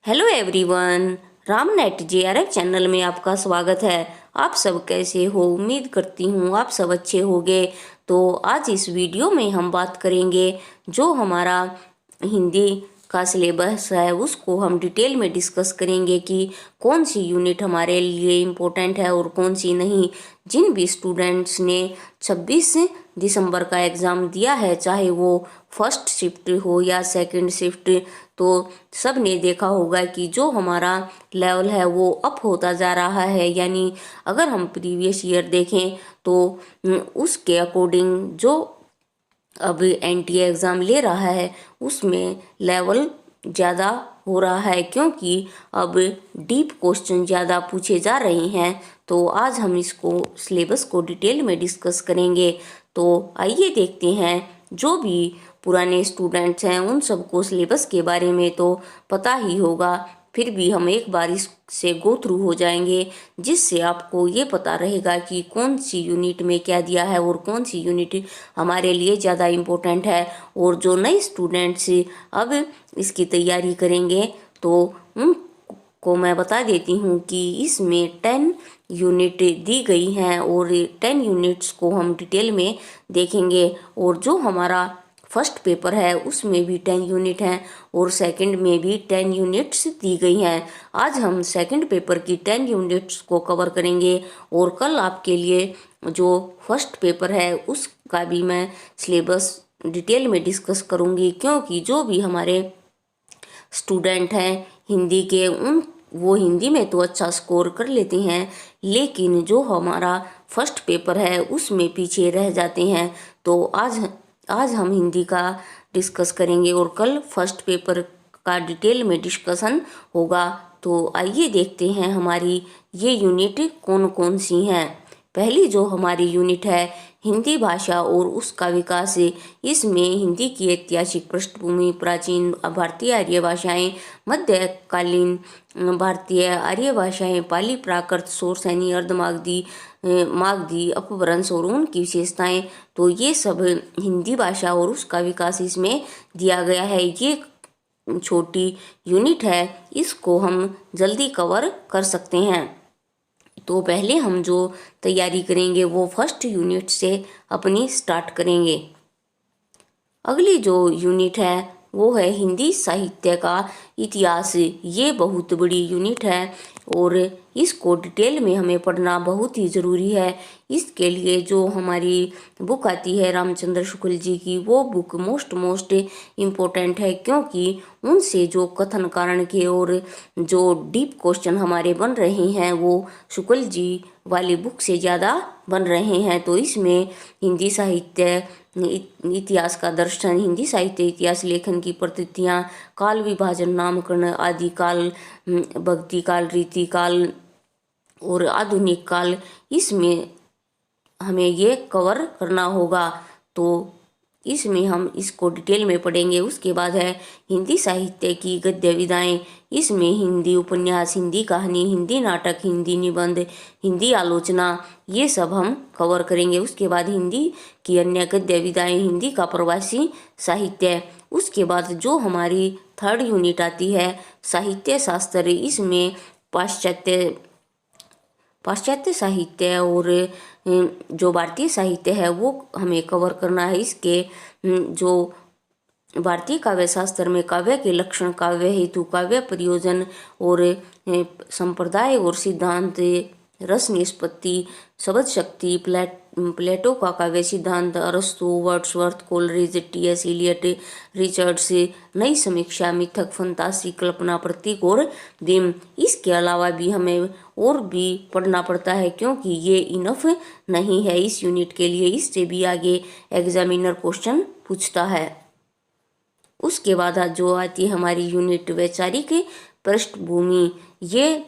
Hello everyone, रामनेट JRF channel में आपका स्वागत है। आप सब कैसे हो? उम्मीद करती हूँ आप सब अच्छे होंगे। तो आज इस वीडियो में हम बात करेंगे जो हमारा हिंदी का सिलेबस है उसको हम डिटेल में डिस्कस करेंगे कि कौन सी यूनिट हमारे लिए इम्पोर्टेंट है और कौन सी नहीं। जिन भी स्टूडेंट्स ने 26 दिसंबर का एग्ज़ाम दिया है, चाहे वो फर्स्ट शिफ्ट हो या सेकंड शिफ्ट, तो सब ने देखा होगा कि जो हमारा लेवल है वो अप होता जा रहा है। यानी अगर हम प्रीवियस ईयर देखें तो उसके अकॉर्डिंग जो अब एनटीए एग्ज़ाम ले रहा है उसमें लेवल ज़्यादा हो रहा है, क्योंकि अब डीप क्वेश्चन ज़्यादा पूछे जा रहे हैं। तो आज हम इसको सिलेबस को डिटेल में डिस्कस करेंगे। तो आइए देखते हैं। जो भी पुराने स्टूडेंट्स हैं उन सबको सिलेबस के बारे में तो पता ही होगा, फिर भी हम एक बार इससे गो थ्रू हो जाएंगे, जिससे आपको ये पता रहेगा कि कौन सी यूनिट में क्या दिया है और कौन सी यूनिट हमारे लिए ज़्यादा इम्पोर्टेंट है। और जो नए स्टूडेंट्स अब इसकी तैयारी करेंगे तो उनको मैं बता देती हूँ कि इसमें 10 यूनिट दी गई हैं और 10 यूनिट्स को हम डिटेल में देखेंगे। और जो हमारा फर्स्ट पेपर है उसमें भी 10 यूनिट हैं और सेकंड में भी 10 यूनिट्स दी गई हैं। आज हम सेकंड पेपर की 10 यूनिट्स को कवर करेंगे और कल आपके लिए जो फर्स्ट पेपर है उसका भी मैं सिलेबस डिटेल में डिस्कस करूंगी, क्योंकि जो भी हमारे स्टूडेंट हैं हिंदी के वो हिंदी में तो अच्छा स्कोर कर लेते हैं, लेकिन जो हमारा फर्स्ट पेपर है उसमें पीछे रह जाते हैं। तो आज हम हिंदी का डिस्कस करेंगे और कल फर्स्ट पेपर का डिटेल में डिस्कशन होगा। तो आइए देखते हैं हमारी ये यूनिट कौन कौन सी हैं। पहली जो हमारी यूनिट है हिंदी भाषा और उसका विकास, इसमें हिंदी की ऐतिहासिक पृष्ठभूमि, प्राचीन भारतीय आर्य भाषाएं, मध्यकालीन भारतीय आर्य भाषाएं, पाली, प्राकृत, शौरसेनी, अर्धमागधी, मागधी, अपभ्रंश और उनकी विशेषताएं। तो ये सब हिंदी भाषा और उसका विकास इसमें दिया गया है। ये छोटी यूनिट है, इसको हम जल्दी कवर कर सकते हैं। तो पहले हम जो तैयारी करेंगे वो फर्स्ट यूनिट से अपनी स्टार्ट करेंगे। अगली जो यूनिट है वो है हिंदी साहित्य का इतिहास। ये बहुत बड़ी यूनिट है और इसको डिटेल में हमें पढ़ना बहुत ही ज़रूरी है। इसके लिए जो हमारी बुक आती है रामचंद्र शुक्ल जी की, वो बुक मोस्ट इम्पोर्टेंट है, क्योंकि उनसे जो कथन कारण के और जो डीप क्वेश्चन हमारे बन रहे हैं वो शुक्ल जी वाली बुक से ज़्यादा बन रहे हैं। तो इसमें हिंदी साहित्य इतिहास का दर्शन, हिंदी साहित्य इतिहास लेखन की पद्धतियाँ, काल विभाजन, नामकरण, आदि काल, भक्ति काल, रीति काल और आधुनिक काल, इसमें हमें ये कवर करना होगा। तो इसमें हम इसको डिटेल में पढ़ेंगे। उसके बाद है हिंदी साहित्य की गद्य विधाएं। इसमें हिंदी उपन्यास, हिंदी कहानी, हिंदी नाटक, हिंदी निबंध, हिंदी आलोचना, ये सब हम कवर करेंगे। उसके बाद हिंदी की अन्य गद्य विधाएं, हिंदी का प्रवासी साहित्य। उसके बाद जो हमारी थर्ड यूनिट आती है साहित्य शास्त्र। इसमें पाश्चात्य साहित्य और जो भारतीय साहित्य है वो हमें कवर करना है। इसके जो भारतीय काव्य शास्त्र में काव्य के लक्षण, काव्य हेतु, काव्य प्रयोजन और संप्रदाय और सिद्धांत, रस निष्पत्ति, शब्द शक्ति, प्लेटो का काव्य सिद्धांत, अरस्तु, Wordsworth, Coleridge, T S. Eliot, Richards, नई समीक्षा, मिथक, फंतासी, कल्पना, प्रतीक और दिम। इसके अलावा भी हमें और भी पढ़ना पड़ता है, क्योंकि ये इनफ नहीं है इस यूनिट के लिए। इससे भी आगे एग्जामिनर क्वेश्चन पूछता है। उसके बाद जो आती है हमारी यूनिट वैचारिक पृष्ठभूमि। ये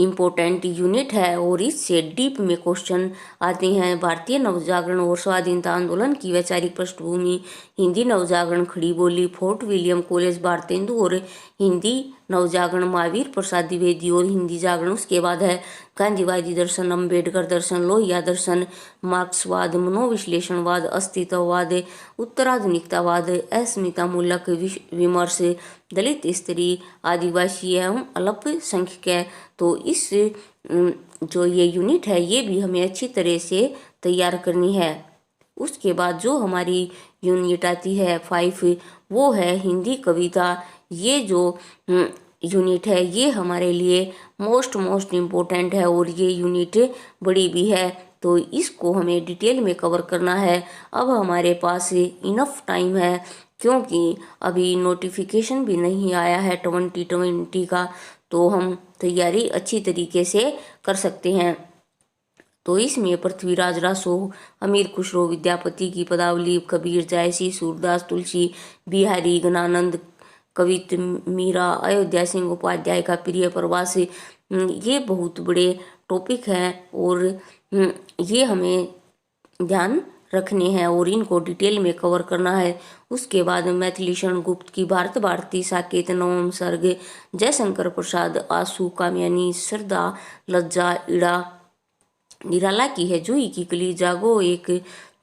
इम्पोर्टेंट यूनिट है और इससे डीप में क्वेश्चन आते हैं। भारतीय नवजागरण और स्वाधीनता आंदोलन की वैचारिक पृष्ठभूमि, हिंदी नवजागरण, खड़ी बोली, फोर्ट विलियम कॉलेज, भारतेंदु और हिंदी नवजागरण महावीर प्रसाद द्विवेदी और हिंदी जागरण। उसके बाद है गांधीवादी दर्शन, अंबेडकर दर्शन, लोहिया दर्शन, मार्क्सवाद, मनोविश्लेषणवाद, अस्तित्ववाद, उत्तराधुनिकतावाद, अस्मितामूलक विमर्श, दलित, स्त्री, आदिवासी एवं अल्पसंख्यक। तो इस जो ये यूनिट है ये भी हमें अच्छी तरह से तैयार करनी है। उसके बाद जो हमारी यूनिट आती है 5, वो है हिंदी कविता। ये जो यूनिट है ये हमारे लिए मोस्ट इम्पोर्टेंट है और ये यूनिट बड़ी भी है, तो इसको हमें डिटेल में कवर करना है। अब हमारे पास इनफ टाइम है क्योंकि अभी नोटिफिकेशन भी नहीं आया है 2020 का, तो हम तैयारी अच्छी तरीके से कर सकते हैं। तो इसमें पृथ्वीराज रासो, अमीर खुसरो, विद्यापति की पदावली, कबीर, जायसी, सूरदास, तुलसी, बिहारी, गणानंद, कवित, मीरा, अयोध्या सिंह उपाध्याय का प्रिय प्रवास, ये बहुत बड़े टॉपिक हैं और ये हमें ध्यान रखने हैं और इनको डिटेल में कवर करना है। उसके बाद मैथिलीशरण गुप्त की भारत भारती, साकेत, नवम सर्ग, जयशंकर प्रसाद, आंसू, कामयानी, श्रद्धा, लज्जा, इड़ा, निराला की है जूही की कली,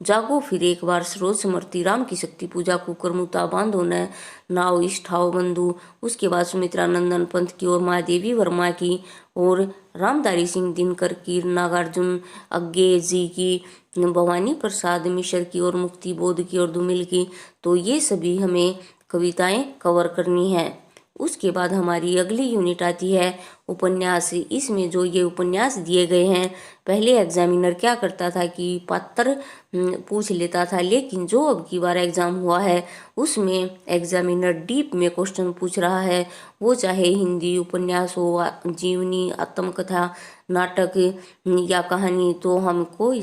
जागो फिर एक बार, सरोज समर्ति, राम की शक्ति पूजा, कुकर मुता, बांधो न नाव, इष्ठाव बंधु। उसके बाद सुमित्रा नंदन पंथ की और महादेवी वर्मा की और रामधारी सिंह दिनकर की, नागार्जुन अज्ञे जी की, भवानी प्रसाद मिश्र की और मुक्ति बोध की और धूमिल की। तो ये सभी हमें कविताएं कवर करनी है। उसके बाद हमारी अगली यूनिट आती है उपन्यास। इसमें जो ये उपन्यास दिए गए हैं, पहले एग्जामिनर क्या करता था कि पात्र पूछ लेता था, लेकिन जो अब की बार एग्जाम हुआ है उसमें एग्जामिनर डीप में क्वेश्चन पूछ रहा है। वो चाहे हिंदी उपन्यास हो, जीवनी, आत्मकथा, नाटक या कहानी, तो हमको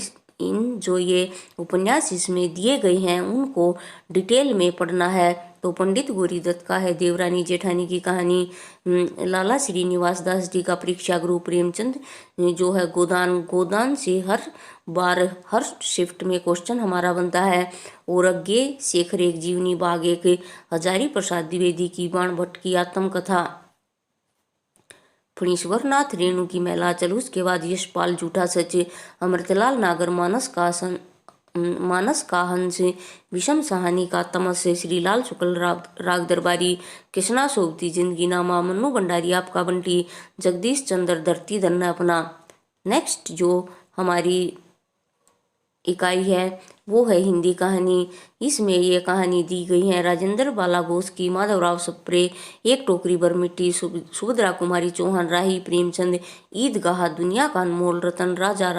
इन जो ये उपन्यास इसमें दिए गए हैं उनको डिटेल में पढ़ना है। तो पंडित गोरीदत्त का है देवरानी जेठानी की कहानी, लाला श्रीनिवास दास जी का परीक्षा गुरु, प्रेमचंद जो है गोदान से हर बार हर शिफ्ट में क्वेश्चन हमारा बनता है। और अज्ञे शेखर एक जीवनी, भाग 1, हजारी प्रसाद द्विवेदी की बाण भट्ट की आत्मकथा, फणीश्वर नाथ रेणु की मैलाचल। उसके बाद यशपाल झूठा सच, अमृतलाल नागर मानस का हंस, विषम सहानी का तमस, श्रीलाल शुक्ल राग दरबारी, कृष्णा सोबती जिंदगी नामा, मन्नू भंडारी आपका बंटी, जगदीश चंद्र धरती धरना अपना। नेक्स्ट जो हमारी इकाई है वो है हिंदी कहानी। इसमें ये कहानी दी गई है राजेंद्र बाला घोष की, माधवराव सप्रे, एक टोकरी भर मिट्टी, सुभद्रा कुमारी चौहान, राही, प्रेमचंद, ईदगाह, दुनिया का अनमोल रतन, राजा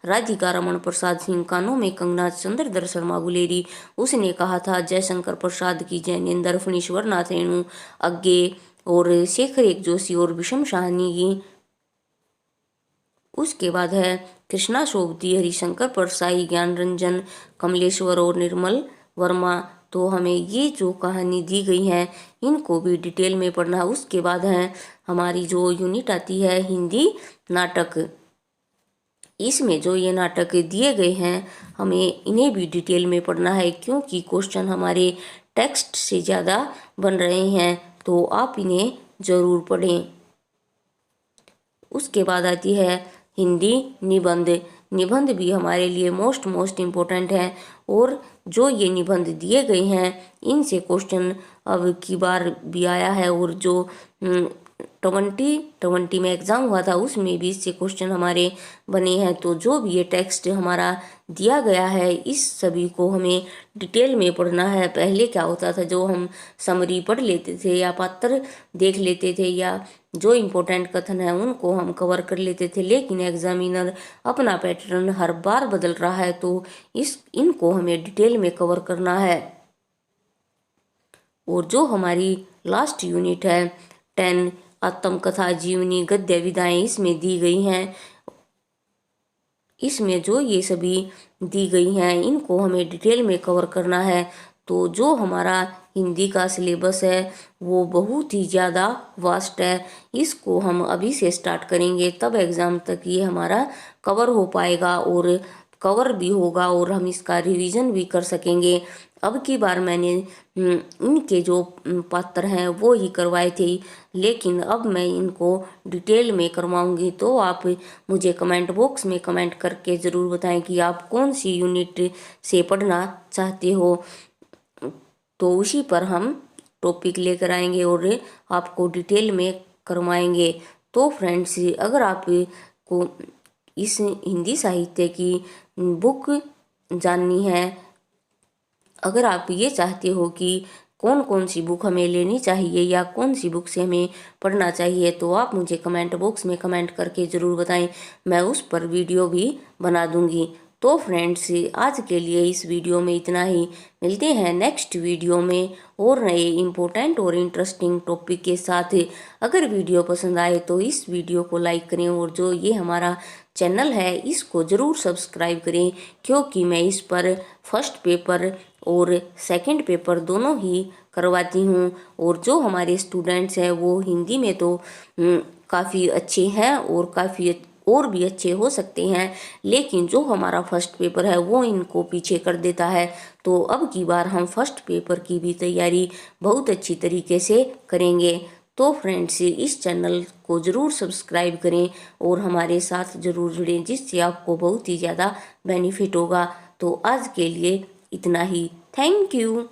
राधिका, रमन प्रसाद सिंह, कानों में कंगना, चंद्रधर शर्मा गुलेरी, उसने कहा था, जयशंकर प्रसाद की, जैनेन्द्र, फणीश्वर नाथ रेणु, अज्ञे और शेखर एक जोशी और विषम शाहनी की। उसके बाद है कृष्णा सोबती, हरिशंकर परसाई, ज्ञान रंजन, कमलेश्वर और निर्मल वर्मा। तो हमें ये जो कहानी दी गई है इनको भी डिटेल में पढ़ना है। उसके बाद है हमारी जो यूनिट आती है हिंदी नाटक। इसमें जो ये नाटक दिए गए हैं हमें इन्हें भी डिटेल में पढ़ना है क्योंकि क्वेश्चन हमारे टेक्स्ट से ज़्यादा बन रहे हैं, तो आप इन्हें ज़रूर पढ़ें। उसके बाद आती है हिंदी निबंध। निबंध भी हमारे लिए मोस्ट इम्पोर्टेंट है और जो ये निबंध दिए गए हैं इनसे क्वेश्चन अब की बार भी आया है और जो 2020 में एग्ज़ाम हुआ था उसमें भी इससे क्वेश्चन हमारे बने हैं। तो जो भी ये टेक्स्ट हमारा दिया गया है इस सभी को हमें डिटेल में पढ़ना है। पहले क्या होता था, जो हम समरी पढ़ लेते थे या पात्र देख लेते थे या जो इम्पोर्टेंट कथन है उनको हम कवर कर लेते थे, लेकिन एग्जामिनर अपना पैटर्न हर बार बदल रहा है, तो इनको हमें डिटेल में कवर करना है। और जो हमारी लास्ट यूनिट है 10, आत्मकथा, जीवनी, गद्य, विधाएं इसमें दी गई हैं। इसमें जो ये सभी दी गई हैं इनको हमें डिटेल में कवर करना है। तो जो हमारा हिंदी का सिलेबस है वो बहुत ही ज़्यादा वास्ट है, इसको हम अभी से स्टार्ट करेंगे तब एग्ज़ाम तक ये हमारा कवर हो पाएगा और कवर भी होगा और हम इसका रिवीजन भी कर सकेंगे। अब की बार मैंने इनके जो पात्र हैं वो ही करवाए थे, लेकिन अब मैं इनको डिटेल में करवाऊंगी। तो आप मुझे कमेंट बॉक्स में कमेंट करके ज़रूर बताएं कि आप कौन सी यूनिट से पढ़ना चाहते हो, तो उसी पर हम टॉपिक लेकर आएंगे और आपको डिटेल में करवाएंगे। तो फ्रेंड्स, अगर आपको इस हिंदी साहित्य की बुक जाननी है, अगर आप ये चाहते हो कि कौन कौन सी बुक हमें लेनी चाहिए या कौन सी बुक से हमें पढ़ना चाहिए, तो आप मुझे कमेंट बॉक्स में कमेंट करके ज़रूर बताएं, मैं उस पर वीडियो भी बना दूंगी। तो फ्रेंड्स, आज के लिए इस वीडियो में इतना ही। मिलते हैं नेक्स्ट वीडियो में और नए इम्पोर्टेंट और इंटरेस्टिंग टॉपिक के साथ। अगर वीडियो पसंद आए तो इस वीडियो को लाइक करें और जो ये हमारा चैनल है इसको ज़रूर सब्सक्राइब करें, क्योंकि मैं इस पर फर्स्ट पेपर और सेकंड पेपर दोनों ही करवाती हूँ। और जो हमारे स्टूडेंट्स हैं वो हिंदी में तो काफ़ी अच्छे हैं और काफ़ी और भी अच्छे हो सकते हैं, लेकिन जो हमारा फर्स्ट पेपर है वो इनको पीछे कर देता है। तो अब की बार हम फर्स्ट पेपर की भी तैयारी बहुत अच्छी तरीके से करेंगे। तो फ्रेंड्स, इस चैनल को ज़रूर सब्सक्राइब करें और हमारे साथ ज़रूर जुड़ें, जिससे आपको बहुत ही ज़्यादा बेनिफिट होगा। तो आज के लिए इतना ही। Thank you.